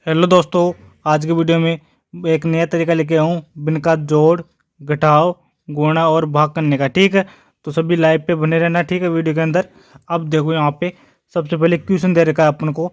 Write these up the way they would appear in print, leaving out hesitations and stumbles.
Hello दोस्तों, आज की वीडियो में एक नया तरीका लेके आया हूँ भिन्न का जोड़, घटाव, गुणा और भाग करने का। ठीक है, तो सभी लाइव पे बने रहना। ठीक है, वीडियो के अंदर अब देखो यहाँ पे सबसे पहले क्वेश्चन दे रखा है अपन को,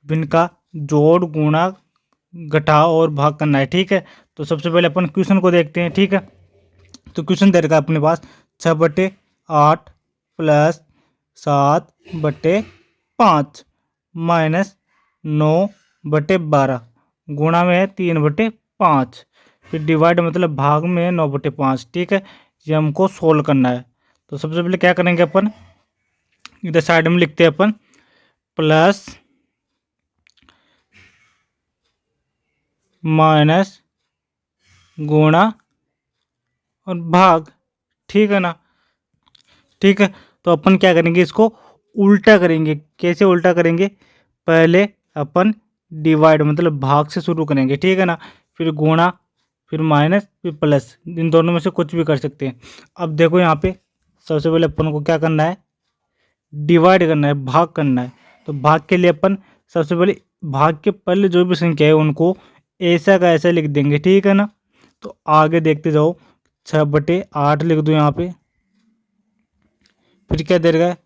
भिन्न का जोड़, गुणा, घटाव और भाग करना है। ठीक है, तो सबसे पहले अपन क्वेश्चन को देखते हैं। ठीक है, तो क्वेश्चन दे रखा है अपने पास 6/8 प्लस 7/5 माइनस 9/12 गुणा में है 3/5, फिर डिवाइड मतलब भाग में है 9/5। ठीक है, ये हमको सोल्व करना है। तो सबसे पहले क्या करेंगे अपन, इधर साइड में लिखते हैं अपन प्लस माइनस गुणा और भाग। ठीक है ना। ठीक है, तो अपन क्या करेंगे, इसको उल्टा करेंगे। कैसे उल्टा करेंगे, पहले अपन डिवाइड मतलब भाग से शुरू करेंगे। ठीक है ना, फिर गुणा, फिर माइनस, फिर प्लस, इन दोनों में से कुछ भी कर सकते हैं। अब देखो यहाँ पे सबसे पहले अपन को क्या करना है, डिवाइड करना है, भाग करना है। तो भाग के लिए अपन सबसे पहले भाग के पहले जो भी संख्या है उनको ऐसा का ऐसा लिख देंगे। ठीक है ना, तो आगे देखते जाओ, 6/8 लिख दो यहाँ पे, फिर क्या दे रखा है,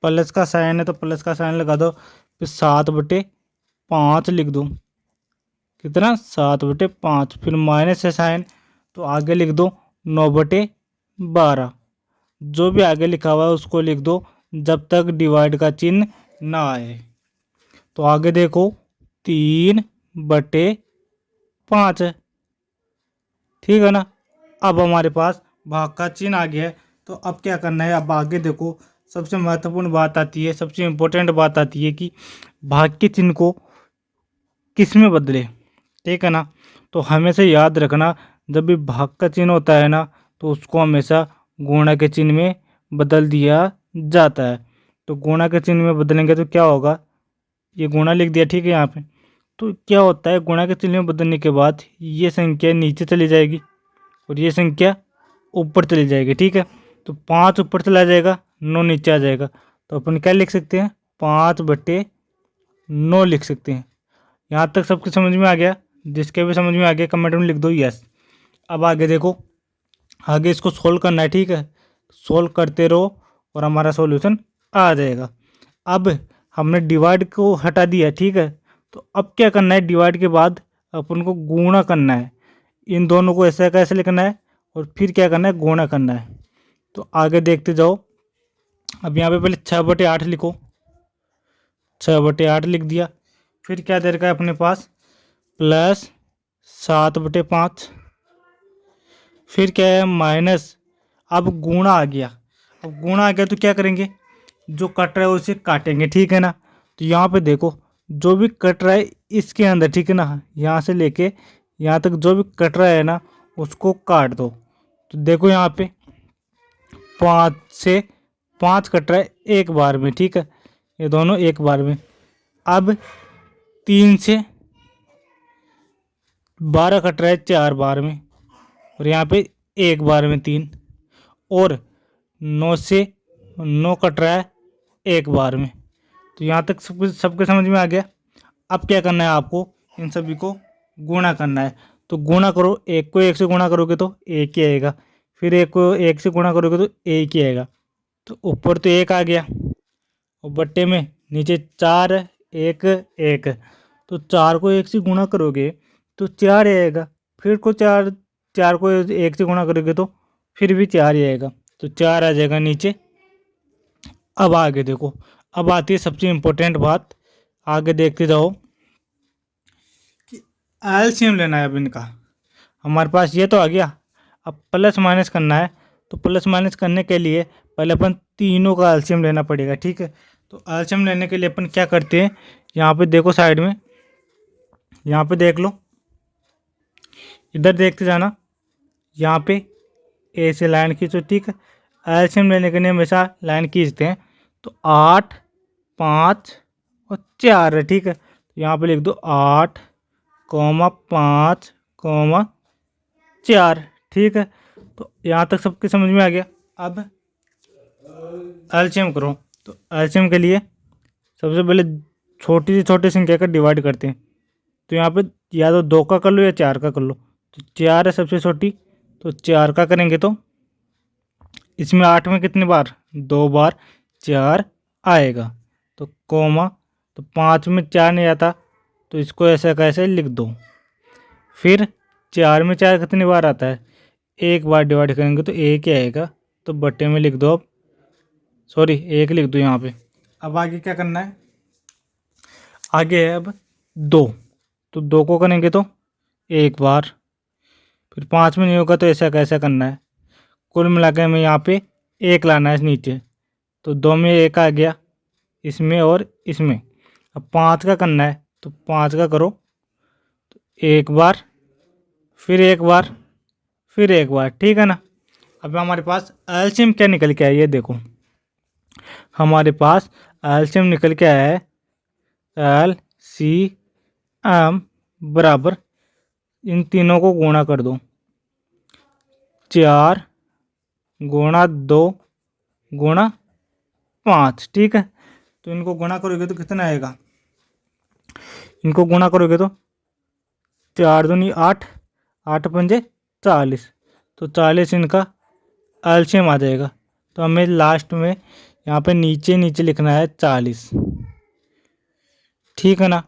प्लस का साइन है तो प्लस का साइन लगा दो, फिर 7/5 लिख दो, कितना 7/5, फिर माइनस है साइन तो आगे लिख दो 9/12। जो भी आगे लिखा हुआ है उसको लिख दो जब तक डिवाइड का चिन्ह ना आए। तो आगे देखो 3/5 है। ठीक है ना, अब हमारे पास भाग का चिन्ह आ गया है। तो अब क्या करना है, अब आगे देखो सबसे महत्वपूर्ण बात आती है, सबसे इम्पोर्टेंट बात आती है कि भाग के चिन्ह को किस में बदले। ठीक है ना, तो हमेशा याद रखना, जब भी भाग का चिन्ह होता है ना तो उसको हमेशा गुणा के चिन्ह में बदल दिया जाता है। तो गुणा के चिन्ह में बदलेंगे तो क्या होगा, ये गुणा लिख दिया। ठीक है, यहाँ पे तो क्या होता है, गुणा के चिन्ह में बदलने के बाद ये संख्या नीचे चली जाएगी और ये संख्या ऊपर चली जाएगी। ठीक है, तो 5 ऊपर चला जाएगा, 9 नीचे आ जाएगा। तो अपन क्या लिख सकते हैं, 5/9 लिख सकते हैं। यहाँ तक सबके समझ में आ गया, जिसके भी समझ में आ गया कमेंट में लिख दो यस। अब आगे देखो, आगे इसको सोल्व करना है। ठीक है, सोल्व करते रहो और हमारा सॉल्यूशन आ जाएगा। अब हमने डिवाइड को हटा दिया। ठीक है, तो अब क्या करना है, डिवाइड के बाद अपन को गुणा करना है। इन दोनों को ऐसा कैसे लिखना है और फिर क्या करना है, गुणा करना है। तो आगे देखते जाओ, अब यहाँ पे पहले 6/8 लिखो, 6/8 लिख दिया, फिर क्या दे रखा है अपने पास, प्लस 7/5, फिर क्या है माइनस, अब गुणा आ गया। अब गुणा आ गया तो क्या करेंगे, जो कट रहा है उसे काटेंगे। ठीक है ना, तो यहाँ पे देखो जो भी कट रहा है इसके अंदर, ठीक है ना, यहाँ से लेके यहाँ तक जो भी कट रहा है ना उसको काट दो। तो देखो यहाँ पे 5 से 5 कट रहा है एक बार में। ठीक है, ये दोनों एक बार में। अब 3 से 12 कट रहा है 4 बार में, और यहाँ पे एक बार में 3, और 9 से 9 कट रहा है एक बार में। तो यहाँ तक सबके समझ में आ गया। अब क्या करना है आपको, इन सभी को गुणा करना है। तो गुणा करो, एक को एक से गुणा करोगे तो एक ही आएगा, फिर एक को एक से गुणा करोगे तो एक ही आएगा। तो ऊपर तो एक आ गया और बट्टे में नीचे 4 है, एक एक, तो 4 को एक से गुणा करोगे तो 4 आएगा, फिर को 4 4 को एक से गुणा करोगे तो फिर भी 4 ही आएगा, तो 4 आ जाएगा नीचे। अब आगे देखो, अब आती है सबसे इम्पोर्टेंट बात, आगे देखते जाओ कि एलसीएम लेना है अब इनका। हमारे पास ये तो आ गया, अब प्लस माइनस करना है। तो प्लस माइनस करने के लिए पहले अपन तीनों का एलसीएम लेना पड़ेगा। ठीक है, तो एलसीएम लेने के लिए अपन क्या करते हैं, यहाँ पे देखो साइड में, यहाँ पे देख लो, इधर देखते जाना, यहाँ पे ए से लाइन खींचो। ठीक है, एलसीएम लेने के लिए हमेशा लाइन खींचते हैं। तो 8, 5 और 4 है। ठीक है, तो यहाँ पे लिख दो 8, 5, 4। ठीक है, तो यहाँ तक सबके समझ में आ गया। अब एलसीएम करो, तो एलसीएम के लिए सबसे पहले छोटी से छोटी संख्या का डिवाइड करते हैं। तो यहाँ पे या तो 2 का कर लो या 4 का कर लो। तो 4 है सबसे छोटी, तो 4 का करेंगे तो इसमें 8 में कितनी बार, 2 बार 4 आएगा। तो कोमा, तो 5 में 4 नहीं आता, तो इसको ऐसा कैसे लिख दो। फिर 4 में 4 कितनी बार आता है, एक बार डिवाइड करेंगे तो एक ही आएगा, तो बट्टे में लिख दो अब, सॉरी एक लिख दो यहाँ पे। अब आगे क्या करना है, आगे है अब 2, तो 2 को करेंगे तो एक बार, फिर 5 में नहीं होगा तो ऐसा कैसा करना है, कुल मिला के हमें यहाँ पे एक लाना है नीचे। तो 2 में एक आ गया इसमें और इसमें। अब 5 का करना है, तो 5 का करो, तो एक बार, फिर एक बार, फिर एक बार, ठीक है ना। अब हमारे पास एलसीएम क्या निकल के आया, ये देखो हमारे पास एलसीएम निकल के आया है LCM बराबर, इन तीनों को गुणा कर दो, 4 गुणा 2 गुणा 5, ठीक है। तो इनको गुणा करोगे तो कितना आएगा, इनको गुणा करोगे तो 4 दूनी 8, 8 पंजे 40, तो 40 इनका एलसीएम आ जाएगा। तो हमें लास्ट में यहाँ पे नीचे नीचे लिखना है 40, ठीक है ना।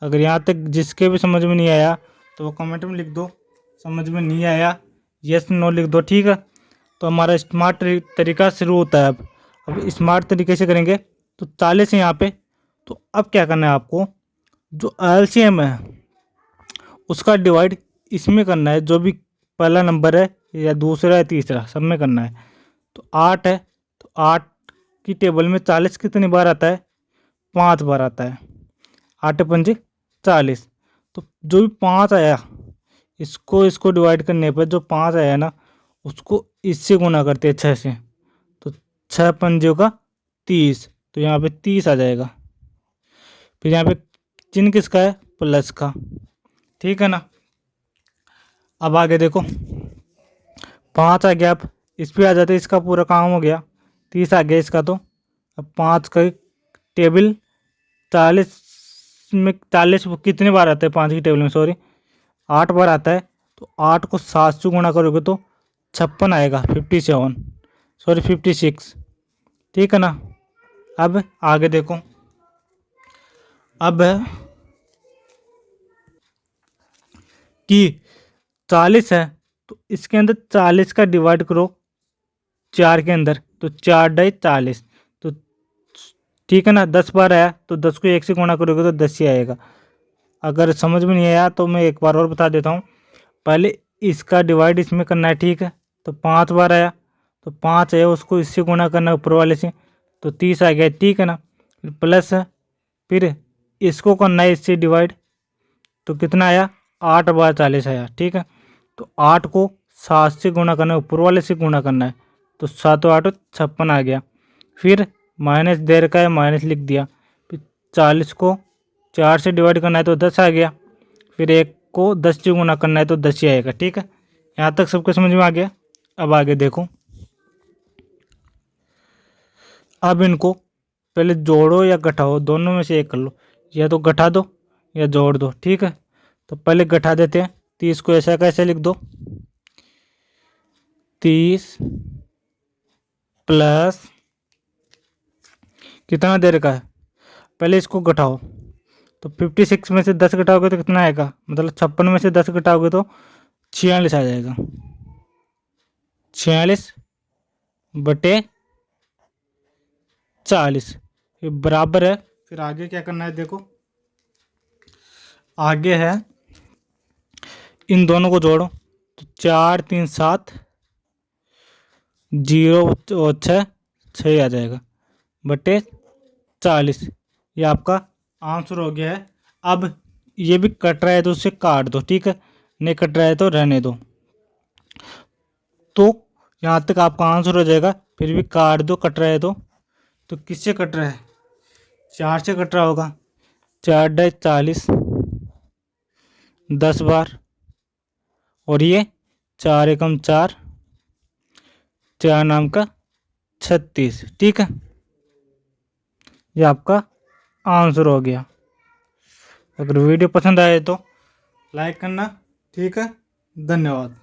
अगर यहाँ तक जिसके भी समझ में नहीं आया तो वो कमेंट में लिख दो, समझ में नहीं आया यस नो लिख दो, ठीक है। तो हमारा स्मार्ट तरीका शुरू होता है। अब स्मार्ट तरीके से करेंगे तो 40 है यहाँ पे। तो अब क्या करना है आपको, जो एलसीएम है उसका डिवाइड इसमें करना है, जो भी पहला नंबर है या दूसरा या तीसरा सब में करना है। तो 8 है, तो 8 की टेबल में 40 कितनी बार आता है, 5 बार आता है, 8 पंजे 40। तो जो भी 5 आया इसको इसको डिवाइड करने पर जो 5 आया ना उसको इससे गुना करते हैं 6 से, तो 6 पंजों का 30, तो यहाँ पे 30 आ जाएगा। फिर यहाँ पे चिन्ह किसका है, प्लस का, ठीक है ना। अब आगे देखो 5 आ गया, अब इस पे आ जाते, इसका पूरा काम हो गया, 30 आ गया इसका। तो अब 5 का टेबल 40 में 40 कितने बार आता है, 5 की टेबल में सॉरी 8 बार आता है। तो 8 को 7 से गुणा करोगे तो 56 आएगा, 57 सॉरी 56, ठीक है ना। अब आगे देखो, अब है कि 40 है, तो इसके अंदर 40 का डिवाइड करो 4 के अंदर, तो 4 डाई 40, तो ठीक है ना। 10 बार आया तो 10 को 1 से गुणा करोगे तो 10 ही आएगा। अगर समझ में नहीं आया तो मैं एक बार और बता देता हूँ, पहले इसका डिवाइड इसमें करना है, ठीक है। तो 5 बार आया, तो 5 है उसको इससे गुणा करना है ऊपर वाले से, तो 30 आ गया, ठीक है ना। फिर प्लस है, फिर इसको करना है इससे डिवाइड, तो कितना आया, 8 बार 40 आया, ठीक है। तो 8 को 7 से गुणा करना है, ऊपर वाले से गुणा करना है, तो 7 8 56 आ गया। फिर माइनस दे रखा है, माइनस लिख दिया। फिर 40 को 4 से डिवाइड करना है तो 10 आ गया। फिर 1 को 10 से गुणा करना है तो 10 ही आएगा, ठीक है। यहाँ तक सबको समझ में आ गया। अब आगे देखो, अब इनको पहले जोड़ो या घटाओ, दोनों में से एक कर लो, या तो घटा दो या जोड़ दो, ठीक है। तो पहले घटा देते हैं, 30 को ऐसा कैसे लिख दो, 30 प्लस कितना दे रखा है, पहले इसको घटाओ, तो 56 में से 10 घटाओगे तो कितना आएगा, मतलब 56 में से 10 घटाओगे तो 46 आ जाएगा, 46 बटे 40, ये बराबर है। फिर आगे क्या करना है देखो, आगे है इन दोनों को जोड़ो, तो 4 3 7 0 और 6 आ जाएगा बटे 40, ये आपका आंसर हो गया है। अब ये भी कट रहा है तो उसे काट दो, ठीक है, नहीं कट रहा है तो रहने दो। तो यहाँ तक आपका आंसर हो जाएगा, फिर भी काट दो कट रहा है तो किससे कट रहा है, 4 से कट रहा होगा, 4 डाई 40 10 बार, और ये 4 एकम 4 4 नाम का 36, ठीक है, ये आपका आंसर हो गया। अगर वीडियो पसंद आए तो लाइक करना। ठीक है, धन्यवाद।